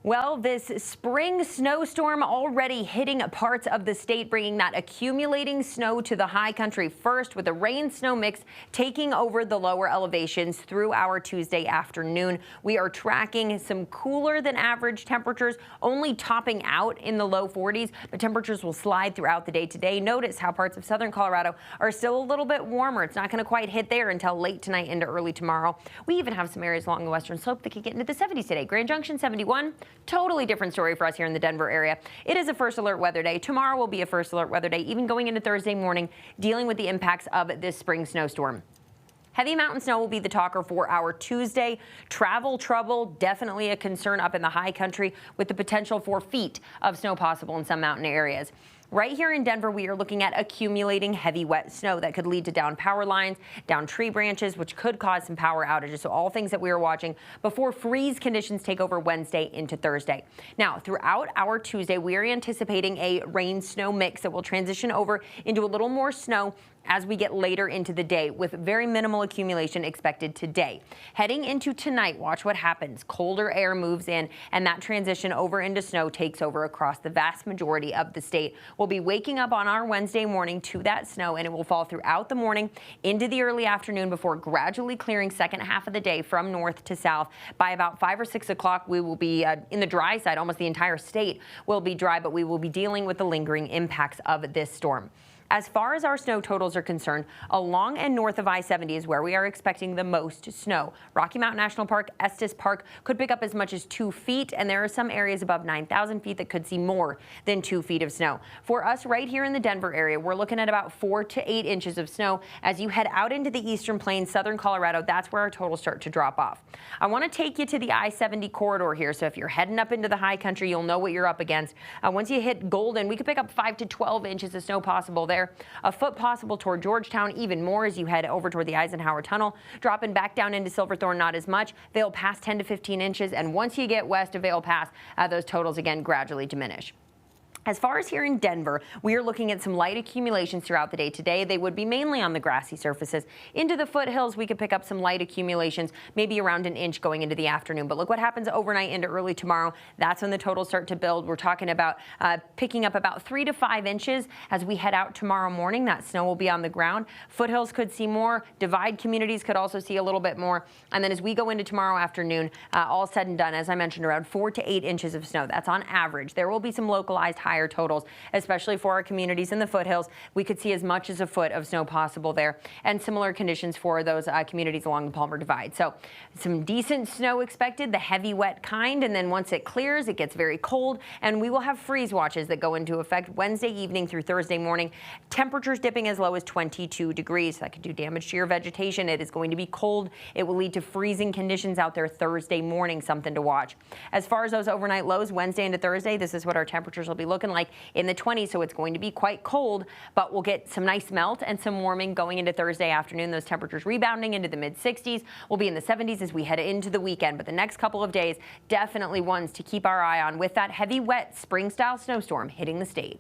Well, this spring snowstorm already hitting parts of the state, bringing that accumulating snow to the high country first, with the rain-snow mix taking over the lower elevations through our Tuesday afternoon. We are tracking some cooler than average temperatures, only topping out in the low 40s, but temperatures will slide throughout the day today. Notice how parts of southern Colorado are still a little bit warmer. It's not going to quite hit there until late tonight into early tomorrow. We even have some areas along the western slope that could get into the 70s today. Grand Junction 71. Totally different story for us here in the Denver area. It is a first alert weather day. Tomorrow will be a first alert weather day, even going into Thursday morning, dealing with the impacts of this spring snowstorm. Heavy mountain snow will be the talker for our Tuesday. Travel trouble, definitely a concern up in the high country, with the potential for feet of snow possible in some mountain areas. Right here in Denver, we are looking at accumulating heavy wet snow that could lead to down power lines, down tree branches, which could cause some power outages. So all things that we are watching before freeze conditions take over Wednesday into Thursday. Now, throughout our Tuesday, we are anticipating a rain-snow mix that will transition over into a little more snow as we get later into the day, with very minimal accumulation expected today. Heading into tonight, watch what happens. Colder air moves in, and that transition over into snow takes over across the vast majority of the state. We'll be waking up on our Wednesday morning to that snow, and it will fall throughout the morning into the early afternoon before gradually clearing second half of the day from north to south. By about 5 or 6 o'clock, we will be in the dry side. Almost the entire state will be dry, but we will be dealing with the lingering impacts of this storm. As far as our snow totals are concerned, along and north of I-70 is where we are expecting the most snow. Rocky Mountain National Park, Estes Park could pick up as much as 2 feet, and there are some areas above 9,000 feet that could see more than 2 feet of snow. For us right here in the Denver area, we're looking at about 4 to 8 inches of snow. As you head out into the eastern plains, southern Colorado, that's where our totals start to drop off. I want to take you to the I-70 corridor here, so if you're heading up into the high country, you'll know what you're up against. Once you hit Golden, we could pick up 5 to 12 inches of snow possible there. A foot possible toward Georgetown, even more as you head over toward the Eisenhower Tunnel. Dropping back down into Silverthorne, not as much. Vail Pass 10 to 15 inches, and once you get west of Vail Pass, those totals again gradually diminish. As far as here in Denver, we are looking at some light accumulations throughout the day today. They would be mainly on the grassy surfaces. Into the foothills, we could pick up some light accumulations, maybe around an inch going into the afternoon. But look what happens overnight into early tomorrow. That's when the totals start to build. We're talking about picking up about 3 to 5 inches as we head out tomorrow morning. That snow will be on the ground. Foothills could see more. Divide communities could also see a little bit more. And then as we go into tomorrow afternoon, all said and done, as I mentioned, around 4 to 8 inches of snow. That's on average. There will be some localized higher totals, especially for our communities in the foothills. We could see as much as a foot of snow possible there, and similar conditions for those communities along the Palmer Divide. So some decent snow expected, the heavy wet kind, and then once it clears, it gets very cold, and we will have freeze watches that go into effect Wednesday evening through Thursday morning. Temperatures dipping as low as 22 degrees. That could do damage to your vegetation. It is going to be cold. It will lead to freezing conditions out there Thursday morning, something to watch. As far as those overnight lows, Wednesday into Thursday, this is what our temperatures will be looking like in the 20s, so it's going to be quite cold, but we'll get some nice melt and some warming going into Thursday afternoon. Those temperatures rebounding into the mid-60s. We'll be in the 70s as we head into the weekend, but the next couple of days, definitely ones to keep our eye on with that heavy, wet, spring-style snowstorm hitting the state.